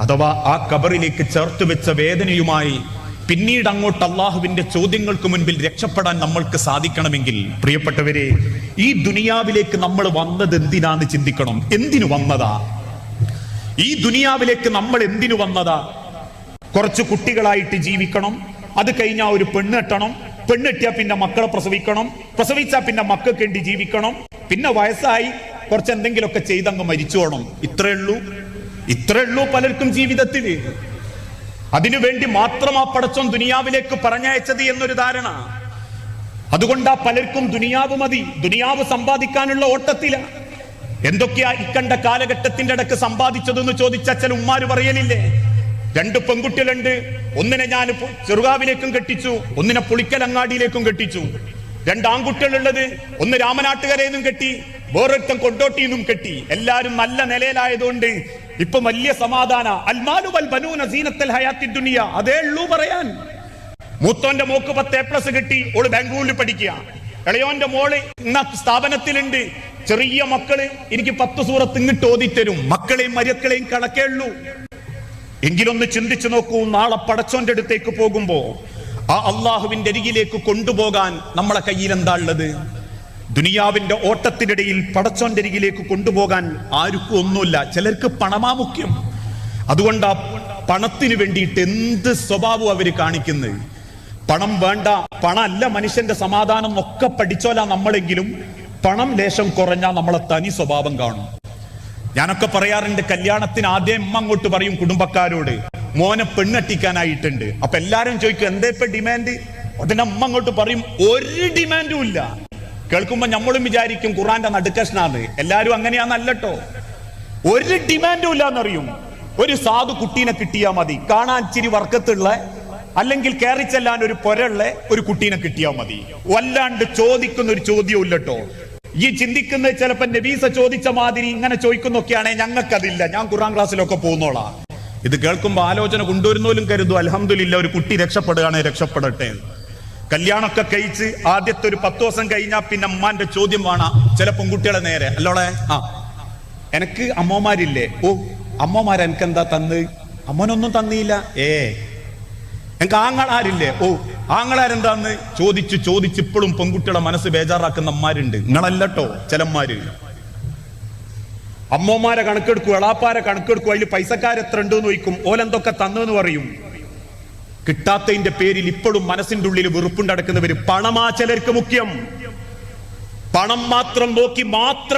അഥവാ ആ ഖബറിലേക്ക് ചേർത്ത് വെച്ച വേദനയുമായി പിന്നീട് അങ്ങോട്ട് അള്ളാഹുവിന്റെ ചോദ്യങ്ങൾക്ക് മുൻപിൽ രക്ഷപ്പെടാൻ നമ്മൾക്ക് സാധിക്കണമെങ്കിൽ പ്രിയപ്പെട്ടവരെ, ഈ ദുനിയാവിലേക്ക് നമ്മൾ വന്നത് എന്തിനാന്ന് ചിന്തിക്കണം. എന്തിനു വന്നതാ ഈ ദുനിയാവിലേക്ക്? നമ്മൾ എന്തിനു വന്നതാ? കുറച്ച് കുട്ടികളായിട്ട് ജീവിക്കണം, അത് കഴിഞ്ഞാൽ ഒരു പെണ്ണെട്ടണം, പെണ്ണെട്ടിയാ പിന്നെ മക്കളെ പ്രസവിക്കണം, പ്രസവിച്ചാൽ പിന്നെ മക്കൾക്ക് വേണ്ടി ജീവിക്കണം, പിന്നെ വയസ്സായി കുറച്ച് എന്തെങ്കിലുമൊക്കെ ചെയ്തങ്ങ് മരിച്ചോണം. ഇത്രേ ഉള്ളൂ പലർക്കും ജീവിതത്തില്. അതിനുവേണ്ടി മാത്രം ആ പടച്ചോൻ ദുനിയാവിലേക്ക് പറഞ്ഞയച്ചത് എന്നൊരു ധാരണ. അതുകൊണ്ടാ പലർക്കും ദുനിയാവ് മതി, ദുനിയാവ് സമ്പാദിക്കാനുള്ള ഓട്ടത്തില. എന്തൊക്കെയാ ഇക്കണ്ട കാലഘട്ടത്തിന്റെ ഇടക്ക് സമ്പാദിച്ചതെന്ന് ചോദിച്ചാൽ ചില ഉമ്മാര് പറയലില്ലേ, 2 പെൺകുട്ടികളുണ്ട്, ഒന്നിനെ ഞാൻ ചെറുകാവിലേക്കും കെട്ടിച്ചു, ഒന്നിനെ പുളിക്കലങ്ങാടിയിലേക്കും കെട്ടിച്ചു. 2 ആൺകുട്ടികളുള്ളത്, ഒന്ന് രാമനാട്ടുകരയിൽ നിന്നും കെട്ടി, വേറൊരുത്തൻ കൊണ്ടോട്ടിയിൽ കെട്ടി. എല്ലാരും നല്ല നിലയിലായതുകൊണ്ട് ഇപ്പൊ വലിയ സമാധാന. അൽമാലു വൽ ബനൂന സീനത്തുൽ ഹയാത്തിദ് ദുനിയ. അതേ ഉള്ളൂ പറയാൻ. മൂത്തോന്റെ മോക്ക് 10 A+ കിട്ടി, ഓള് ബാംഗ്ലൂരിൽ പഠിക്കുക. ഇളയോന്റെ മോള് ഇന്ന സ്ഥാപനത്തിലുണ്ട്. ചെറിയ മക്കള് എനിക്ക് 10 സൂറത്ത് ഇങ്ങിട്ട് ഓതിത്തരും. മക്കളെയും മരുക്കളെയും കണക്കേ ഉള്ളൂ. എങ്കിലൊന്ന് ചിന്തിച്ചു നോക്കൂ, നാളെ പടച്ചോന്റെ അടുത്തേക്ക് പോകുമ്പോ ആ അള്ളാഹുവിന്റെ അരികിലേക്ക് കൊണ്ടുപോകാൻ നമ്മളെ കയ്യിൽ എന്താ ഉള്ളത്? ദുനിയാവിന്റെ ഓട്ടത്തിനിടയിൽ പടച്ചോന്റെ അരികിലേക്ക് കൊണ്ടുപോകാൻ ആർക്കും ഒന്നുമില്ല. ചിലർക്ക് പണമാ മുഖ്യം. അതുകൊണ്ട് ആ പണത്തിന് വേണ്ടിയിട്ട് എന്ത് സ്വഭാവം അവര് കാണിക്കുന്നത്. പണം വേണ്ട, പണമല്ല മനുഷ്യന്റെ സമാധാനം ഒക്കെ പഠിച്ചോലാ നമ്മളെങ്കിലും പണം ലേശം കുറഞ്ഞാൽ നമ്മളെ തനി സ്വഭാവം കാണും. ഞാനൊക്കെ പറയാറുണ്ട്, കല്യാണത്തിന് ആദ്യം അമ്മ അങ്ങോട്ട് പറയും കുടുംബക്കാരോട്, മോനെ പെണ്ണട്ടിക്കാനായിട്ടുണ്ട്. അപ്പൊ എല്ലാരും ചോദിക്കും എന്താ ഇപ്പൊ ഡിമാൻഡ്? അതിന് അമ്മ അങ്ങോട്ട് പറയും ഒരു ഡിമാൻഡും ഇല്ല. കേൾക്കുമ്പോ നമ്മളും വിചാരിക്കും ഖുർആന്റെ നടുക്കഷ്ണാണ്. എല്ലാരും അങ്ങനെയാന്നല്ലോ. ഒരു ഡിമാൻഡും ഇല്ലാന്നറിയും. ഒരു സാധു കുട്ടീനെ കിട്ടിയാൽ മതി, കാണാൻ ഇച്ചിരി വർക്കത്തുള്ള, അല്ലെങ്കിൽ കയറി ചെല്ലാൻ ഒരു പൊരള്ള ഒരു കുട്ടീനെ കിട്ടിയാൽ മതി. വല്ലാണ്ട് ചോദിക്കുന്ന ഒരു ചോദ്യവും ഇല്ലട്ടോ. ഈ ചിന്തിക്കുന്നത് ചിലപ്പോ നബീസ ചോദിച്ച മാതിരി ഇങ്ങനെ ചോദിക്കുന്നൊക്കെയാണെ ഞങ്ങൾക്കതില്ല, ഞാൻ ഖുർആൻ ക്ലാസ്സിലൊക്കെ പോകുന്നോളാ. ഇത് കേൾക്കുമ്പോ ആലോചന കൊണ്ടുവരുന്നോലും കരുതും അൽഹംദുലില്ലാ ഒരു കുട്ടി രക്ഷപ്പെടുകയാണെ രക്ഷപ്പെടട്ടെ. കല്യാണമൊക്കെ കഴിച്ച് ആദ്യത്തെ ഒരു 10 ദിവസം കഴിഞ്ഞാൽ പിന്നെ അമ്മാന്റെ ചോദ്യം വേണം ചില പെൺകുട്ടികളെ നേരെ. അല്ലോളെ, എനക്ക് അമ്മമാരില്ലേ? ഓ, അമ്മമാർ എനിക്കെന്താ തന്ന്? അമ്മനൊന്നും തന്നില്ല. എനിക്ക് ആങ്ങളാരില്ലേ? ഓ, ആങ്ങളാരെന്താന്ന് ചോദിച്ച് ഇപ്പോഴും പെൺകുട്ടികളെ മനസ്സ് ബേജാറാക്കുന്ന അമ്മമാരുണ്ട്. നിങ്ങളല്ലോ ചിലന്മാര്. അമ്മമാരെ കണക്കെടുക്കും, എളാപ്പാരെ കണക്കെടുക്കും, അതിൽ പൈസക്കാരെത്ര ഉണ്ട് എന്ന് ചോദിക്കും. ഓലെന്തൊക്കെ തന്നെന്ന് പറയും. കിട്ടാത്തതിന്റെ പേരിൽ ഇപ്പോഴും മനസ്സിന്റെ ഉള്ളിൽ വെറുപ്പുണ്ടടക്കുന്നവര്. പണമാ ചിലർക്ക് മുഖ്യം. പണം മാത്രം നോക്കി മാത്രം